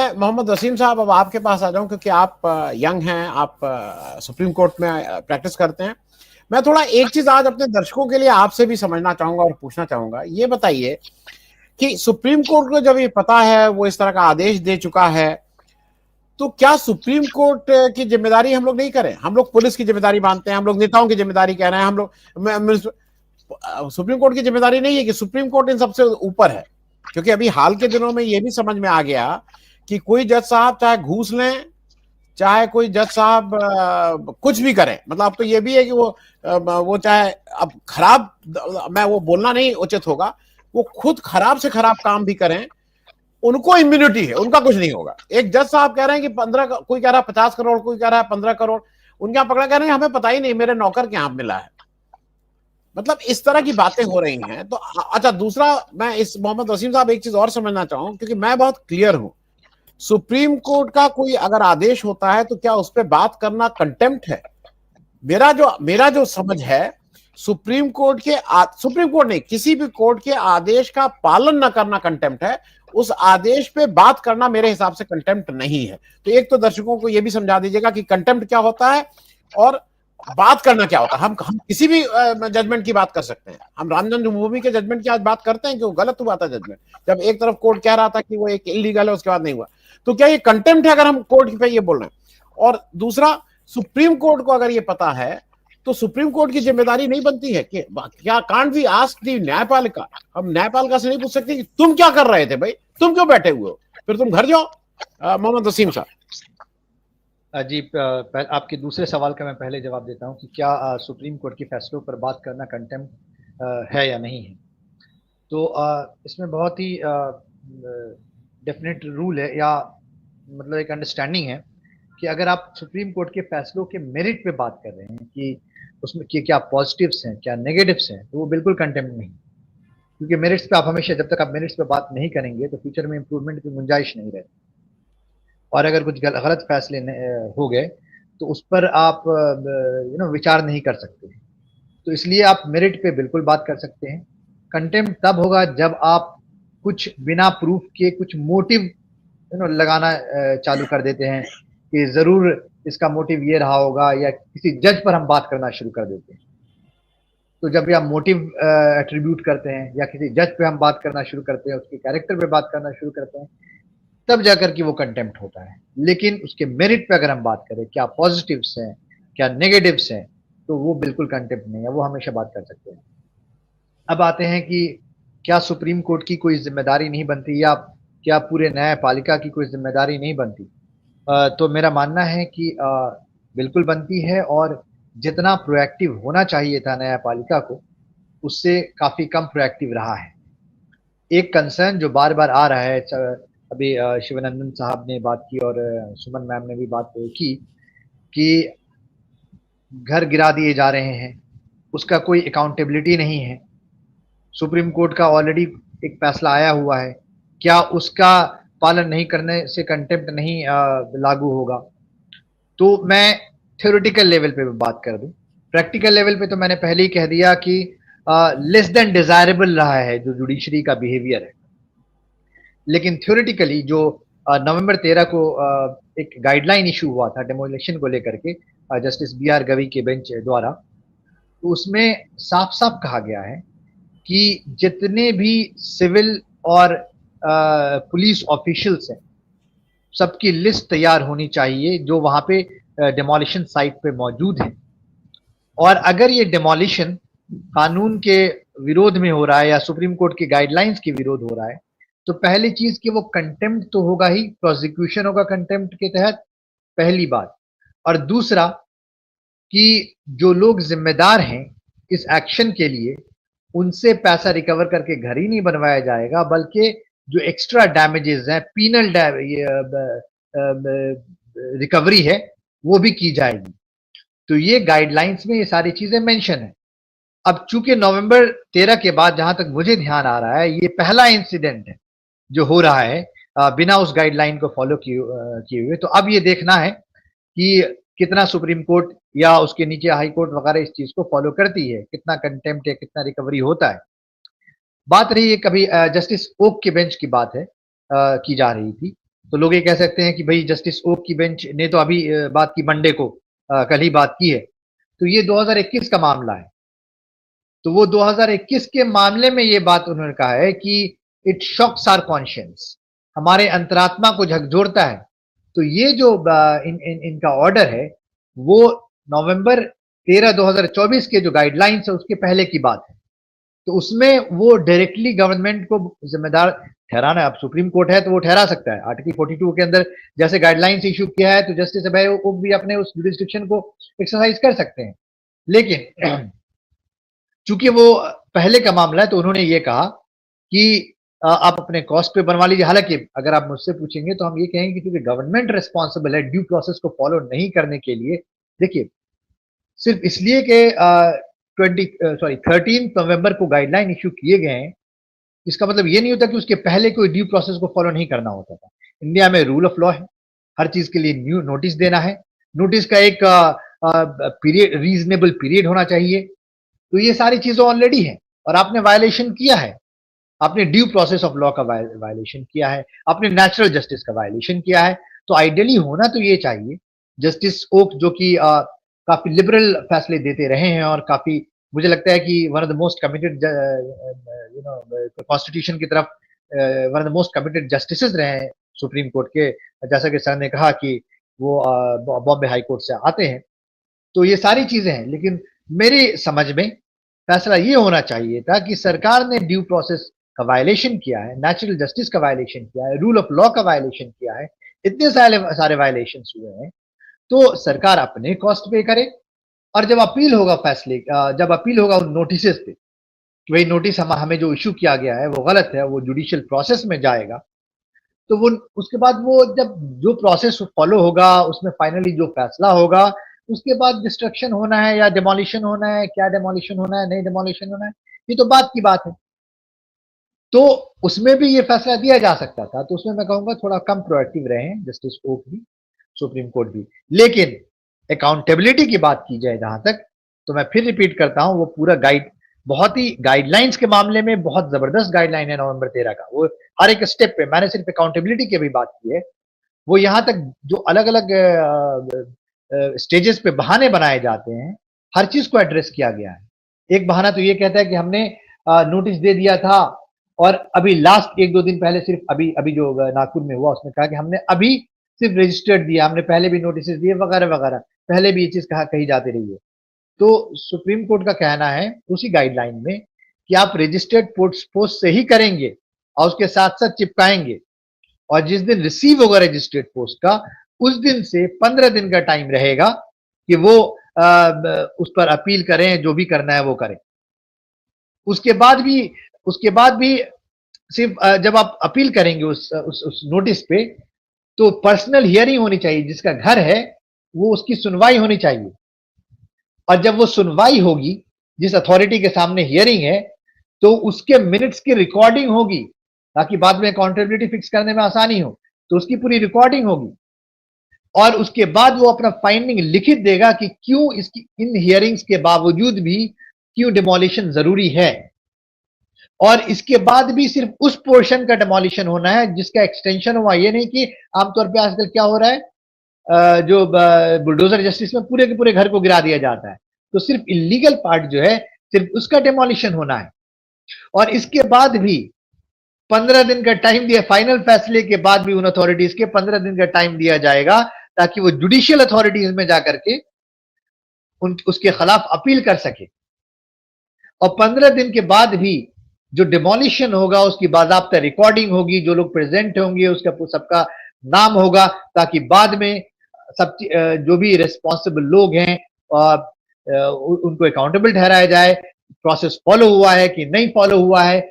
मैं मोहम्मद वसीम साहब अब आपके पास आ जाऊं, क्योंकि आप यंग हैं, आप सुप्रीम कोर्ट में प्रैक्टिस करते हैं। मैं थोड़ा एक चीज आज अपने दर्शकों के लिए आपसे भी समझना चाहूंगा और पूछना चाहूंगा। ये बताइए कि सुप्रीम कोर्ट को जब ये पता है, वो इस तरह का आदेश दे चुका है, तो क्या सुप्रीम कोर्ट की जिम्मेदारी हम लोग नहीं करें? हम लोग पुलिस की जिम्मेदारी मानते हैं, हम लोग नेताओं की जिम्मेदारी कह रहे हैं, हम लोग सुप्रीम कोर्ट की जिम्मेदारी नहीं है कि सुप्रीम कोर्ट इन सबसे ऊपर है? क्योंकि अभी हाल के दिनों में यह भी समझ में आ गया कि कोई जज साहब चाहे घूस लें, चाहे कोई जज साहब कुछ भी करें, मतलब अब तो ये भी है कि वो चाहे अब खराब, मैं वो बोलना नहीं उचित होगा, वो खुद खराब से खराब काम भी करें, उनको इम्यूनिटी है, उनका कुछ नहीं होगा। एक जज साहब कह रहे हैं कि 15, कोई कह रहा है 50 करोड़, कोई कह रहा है 15 करोड़, उनके यहाँ पकड़ा, कह रहे हैं हमें पता ही नहीं, मेरे नौकर के यहाँ मिला है। मतलब इस तरह की बातें हो रही हैं। तो अच्छा, दूसरा मैं इस मोहम्मद वसीम साहब एक चीज और समझना चाहूँ, क्योंकि मैं बहुत क्लियर हूं, सुप्रीम कोर्ट का कोई अगर आदेश होता है तो क्या उस पर बात करना कंटेम्प्ट है? मेरा जो समझ है, सुप्रीम कोर्ट नहीं, किसी भी कोर्ट के आदेश का पालन न करना कंटेम्प्ट है, उस आदेश पे बात करना मेरे हिसाब से कंटेम्प्ट नहीं है। तो एक तो दर्शकों को यह भी समझा दीजिएगा कि कंटेम्प्ट क्या होता है और बात करना क्या होता है। हम किसी भी जजमेंट की बात कर सकते हैं। हम राम जन्मभूमि के जजमेंट की आज बात करते हैं कि वो गलत हुआ था जजमेंट, जब एक तरफ कोर्ट कह रहा था कि वो एक इलीगल है, उसके बाद नहीं हुआ। तो क्या ये कंटेम्प्ट है अगर हम कोर्ट पे ये बोल रहे हैं? और दूसरा, सुप्रीम कोर्ट को अगर ये पता है तो सुप्रीम कोर्ट की जिम्मेदारी नहीं बनती है कि क्या कांट वी आस्क दी न्यायपालिका, हम न्यायपालिका से नहीं पूछ सकते कि तुम क्या कर रहे थे भाई, तुम क्यों बैठे हुए हो, फिर तुम घर जाओ? मोहम्मद वसीम साहब जी, आपके दूसरे सवाल का मैं पहले जवाब देता हूं कि क्या सुप्रीम कोर्ट के फैसलों पर बात करना कंटेम्प्ट है या नहीं है। तो इसमें बहुत ही डेफिनेट रूल है, या मतलब एक अंडरस्टैंडिंग है कि अगर आप सुप्रीम कोर्ट के फैसलों के मेरिट पे बात कर रहे हैं कि उसमें क्या पॉजिटिव्स हैं, क्या नेगेटिव्स हैं, तो वो बिल्कुल कंटेम्प्ट नहीं। क्योंकि मेरिट्स पे आप हमेशा, जब तक आप मेरिट्स पे बात नहीं करेंगे तो फ्यूचर में इंप्रूवमेंट की गुंजाइश नहीं रहती। और अगर कुछ गलत फैसले हो गए तो उस पर आप विचार नहीं कर सकते। तो इसलिए आप मेरिट पे बिल्कुल बात कर सकते हैं। कंटेम्प्ट तब होगा जब आप कुछ बिना प्रूफ के कुछ मोटिव लगाना चालू कर देते हैं कि जरूर इसका मोटिव ये रहा होगा, या किसी जज पर हम बात करना शुरू कर देते हैं। तो जब भी आप मोटिव एट्रीब्यूट करते हैं या किसी जज पे हम बात करना शुरू करते हैं, उसके कैरेक्टर पे बात करना शुरू करते हैं, तब जाकर के वो कंटेम्प्ट होता है। लेकिन उसके मेरिट पे अगर हम बात करें, क्या पॉजिटिव्स हैं, क्या नेगेटिव्स हैं, तो वो बिल्कुल कंटेम्प्ट नहीं है, वो हमेशा बात कर सकते हैं। अब आते हैं कि क्या सुप्रीम कोर्ट की कोई जिम्मेदारी नहीं बनती, या क्या पूरे न्यायपालिका की कोई जिम्मेदारी नहीं बनती। तो मेरा मानना है कि बिल्कुल बनती है, और जितना प्रोएक्टिव होना चाहिए था न्यायपालिका को, उससे काफी कम प्रोएक्टिव रहा है। एक कंसर्न जो बार बार आ रहा है, अभी शिवानंदन साहब ने बात की और सुमन मैम ने भी बात की कि घर गिरा दिए जा रहे हैं, उसका कोई अकाउंटेबिलिटी नहीं है। सुप्रीम कोर्ट का ऑलरेडी एक फैसला आया हुआ है, क्या उसका पालन नहीं करने से कंटेम्प्ट नहीं लागू होगा? तो मैं थ्योरेटिकल लेवल पे बात कर दूं, प्रैक्टिकल लेवल पे तो मैंने पहले ही कह दिया कि लेस देन डिजायरेबल रहा है जो जुडिशरी का बिहेवियर है। लेकिन थ्योरेटिकली जो नवंबर 13 को एक गाइडलाइन इशू हुआ था डेमोलिशन को लेकर के, जस्टिस BR गवी के बेंच द्वारा, तो उसमें साफ साफ कहा गया है कि जितने भी सिविल और पुलिस ऑफिशियल्स हैं, सबकी लिस्ट तैयार होनी चाहिए जो वहां पे डेमोलिशन साइट पे मौजूद हैं। और अगर ये डेमोलिशन कानून के विरोध में हो रहा है या सुप्रीम कोर्ट की गाइडलाइंस के विरोध हो रहा है, तो पहली चीज कि वो कंटेम्प्ट तो होगा ही, प्रोसिक्यूशन होगा कंटेम्प्ट के तहत, पहली बात। और दूसरा कि जो लोग जिम्मेदार हैं इस एक्शन के लिए, उनसे पैसा रिकवर करके घर ही नहीं बनवाया जाएगा, बल्कि जो एक्स्ट्रा डैमेजेस हैं, पीनल रिकवरी है, वो भी की जाएगी। तो ये गाइडलाइंस में ये सारी चीजें मेंशन है। अब चूंकि नवंबर 13 के बाद, जहां तक मुझे ध्यान आ रहा है, ये पहला इंसिडेंट है जो हो रहा है बिना उस गाइडलाइन को फॉलो किए हुए। तो अब ये देखना है कि कितना सुप्रीम कोर्ट या उसके नीचे हाई कोर्ट वगैरह इस चीज को फॉलो करती है, कितना कंटेम्प्ट है, कितना रिकवरी होता है। बात रही है कभी जस्टिस ओक के बेंच की बात है, की जा रही थी। तो लोग ये कह सकते हैं कि भाई जस्टिस ओक की बेंच ने तो अभी बात की, मंडे को कल ही बात की है, तो ये 2021 का मामला है। तो वो 2021 के मामले में ये बात उन्होंने कहा है कि इट शॉक्स आवर कॉन्शियंस, हमारे अंतरात्मा को झकझोरता है। तो ये जो इनका ऑर्डर है वो नवंबर 13 2024 के जो गाइडलाइंस है उसके पहले की बात है। तो उसमें वो डायरेक्टली गवर्नमेंट को जिम्मेदार ठहराना है। अब सुप्रीम कोर्ट है तो वो ठहरा सकता है। आर्टिकल 42 के अंदर जैसे गाइडलाइंस इशू किया है तो जस्टिस अभय ओक भी अपने उस जुरिस्डिक्शन को एक्सरसाइज कर सकते हैं। लेकिन चूंकि वो पहले का मामला है तो उन्होंने ये कहा कि आप अपने कॉस्ट पे बनवा लीजिए। हालांकि अगर आप मुझसे पूछेंगे तो हम ये कहेंगे कि क्योंकि गवर्नमेंट रिस्पॉन्सिबल है ड्यू प्रोसेस को फॉलो नहीं करने के लिए। देखिए, सिर्फ इसलिए कि 13 नवंबर को गाइडलाइन इशू किए गए हैं, इसका मतलब ये नहीं होता कि उसके पहले कोई ड्यू प्रोसेस को फॉलो नहीं करना होता था। इंडिया में रूल ऑफ लॉ है, हर चीज के लिए न्यू नोटिस देना है, नोटिस का एक पीरियड, रीजनेबल पीरियड होना चाहिए। तो ये सारी चीजें ऑलरेडी है और आपने वायलेशन किया है, आपने ड्यू प्रोसेस ऑफ लॉ का वायलेशन किया है, आपने नेचुरल जस्टिस का वायलेशन किया है। तो आइडियली होना तो ये चाहिए, जस्टिस ओक जो कि काफी लिबरल फैसले देते रहे हैं और काफी, मुझे लगता है कि one of the most committed constitution की तरफ one of the most committed justices रहे हैं सुप्रीम कोर्ट के। जैसा कि सर ने कहा कि वो बॉम्बे हाई कोर्ट से आते हैं। तो ये सारी चीजें हैं, लेकिन मेरी समझ में फैसला ये होना चाहिए था कि सरकार ने ड्यू प्रोसेस का वायलेशन किया है, नेचुरल जस्टिस का वायलेशन किया है, रूल ऑफ लॉ का वायलेशन किया है, इतने सारे वायलेशन हुए हैं, तो सरकार अपने कॉस्ट पे करे। और जब अपील होगा फैसले, जब अपील होगा उन नोटिस पे कि भाई नोटिस हमें जो इशू किया गया है वो गलत है, वो जुडिशियल प्रोसेस में जाएगा, तो वो उसके बाद वो जब जो प्रोसेस फॉलो होगा उसमें फाइनली जो फैसला होगा, उसके बाद डिस्ट्रक्शन होना है या डिमोलिशन होना है, क्या डिमोलिशन होना है, नहीं डिमोलिशन होना है, ये तो बात की बात है। तो उसमें भी ये फैसला दिया जा सकता था। तो उसमें मैं कहूंगा थोड़ा कम प्रोएक्टिव रहे हैं जस्टिस ओक भी, सुप्रीम कोर्ट भी। लेकिन अकाउंटेबिलिटी की बात की जाए जहां तक, तो मैं फिर रिपीट करता हूं, वो पूरा बहुत ही गाइडलाइंस के मामले में बहुत जबरदस्त गाइडलाइन है नवंबर 13 का। वो हर एक स्टेप पे, मैंने सिर्फ अकाउंटेबिलिटी की भी बात की है, वो यहां तक जो अलग अलग स्टेजेस पे बहाने बनाए जाते हैं, हर चीज को एड्रेस किया गया है। एक बहाना तो ये कहता है कि हमने नोटिस दे दिया था और अभी लास्ट एक दो दिन पहले, सिर्फ अभी अभी जो नागपुर में हुआ उसमें कहा कि हमने अभी सिर्फ रजिस्टर्ड दिया, हमने पहले भी नोटिस दिए वगैरह वगैरह, पहले भी ये चीज कही जाती रही है। तो सुप्रीम कोर्ट का कहना है उसी गाइडलाइन में कि आप रजिस्टर्ड पोस्ट से ही करेंगे और उसके साथ साथ चिपकाएंगे, और जिस दिन रिसीव होगा रजिस्टर्ड पोस्ट का, उस दिन से 15 दिन का टाइम रहेगा कि वो उस पर अपील करें, जो भी करना है वो करें। उसके बाद भी सिर्फ जब आप अपील करेंगे उस नोटिस पे, तो पर्सनल हियरिंग होनी चाहिए। जिसका घर है वो उसकी सुनवाई होनी चाहिए, और जब वो सुनवाई होगी, जिस अथॉरिटी के सामने हियरिंग है, तो उसके मिनट्स की रिकॉर्डिंग होगी ताकि बाद में अकाउंटेबिलिटी फिक्स करने में आसानी हो। तो उसकी पूरी रिकॉर्डिंग होगी और उसके बाद वो अपना फाइंडिंग लिखित देगा कि क्यों इसकी इन हियरिंग्स के बावजूद भी क्यों डिमोलिशन जरूरी है। और इसके बाद भी सिर्फ उस पोर्शन का डिमोलिशन होना है जिसका एक्सटेंशन हुआ। ये नहीं कि आमतौर पे आजकल क्या हो रहा है, जो बुलडोजर जस्टिस में पूरे के पूरे घर को गिरा दिया जाता है। तो सिर्फ इलीगल पार्ट जो है, सिर्फ उसका डिमोलिशन होना है। और इसके बाद भी 15 दिन का टाइम दिया, फाइनल फैसले के बाद भी उन अथॉरिटीज के 15 दिन का टाइम दिया जाएगा ताकि वो जुडिशियल अथॉरिटीज में जाकर के उसके खिलाफ अपील कर सके। और 15 दिन के बाद भी जो डिमोलिशन होगा उसकी बाकायदा रिकॉर्डिंग होगी, जो लोग प्रेजेंट होंगे उसका सबका नाम होगा, ताकि बाद में सब जो भी रिस्पॉन्सिबल लोग हैं उनको अकाउंटेबल ठहराया जाए, प्रोसेस फॉलो हुआ है कि नहीं फॉलो हुआ है,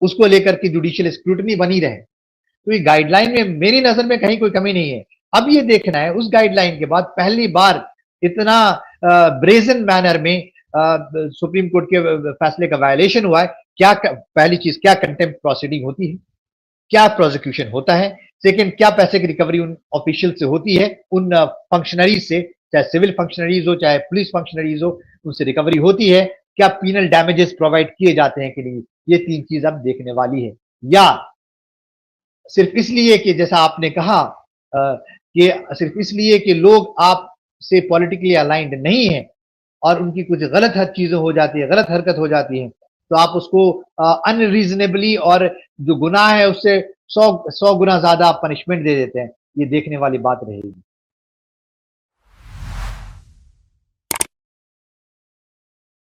उसको लेकर के जुडिशियल स्क्रूटनी बनी रहे। तो ये गाइडलाइन में मेरी नजर में कहीं कोई कमी नहीं है। अब ये देखना है उस गाइडलाइन के बाद पहली बार इतना ब्रेजन मैनर में सुप्रीम कोर्ट के फैसले का वायलेशन हुआ है। क्या पहली चीज, क्या कंटेम्प्ट प्रोसीडिंग होती है, क्या प्रोसिक्यूशन होता है, सेकंड क्या पैसे की रिकवरी उन ऑफिशियल से होती है, उन फंक्शनरीज से, चाहे सिविल फंक्शनरीज हो चाहे पुलिस फंक्शनरीज हो, उनसे रिकवरी होती है, क्या पीनल डैमेजेस प्रोवाइड किए जाते हैं कि नहीं। ये तीन चीज अब देखने वाली है। या सिर्फ इसलिए कि जैसा आपने कहा कि सिर्फ इसलिए कि लोग आपसे पॉलिटिकली अलाइंड नहीं है और उनकी कुछ गलत चीजें हो जाती है, गलत हरकत हो जाती है, तो आप उसको अनरीजनेबली और जो गुनाह है उससे 100 गुना ज्यादा आप पनिशमेंट दे देते हैं। ये देखने वाली बात रहेगी।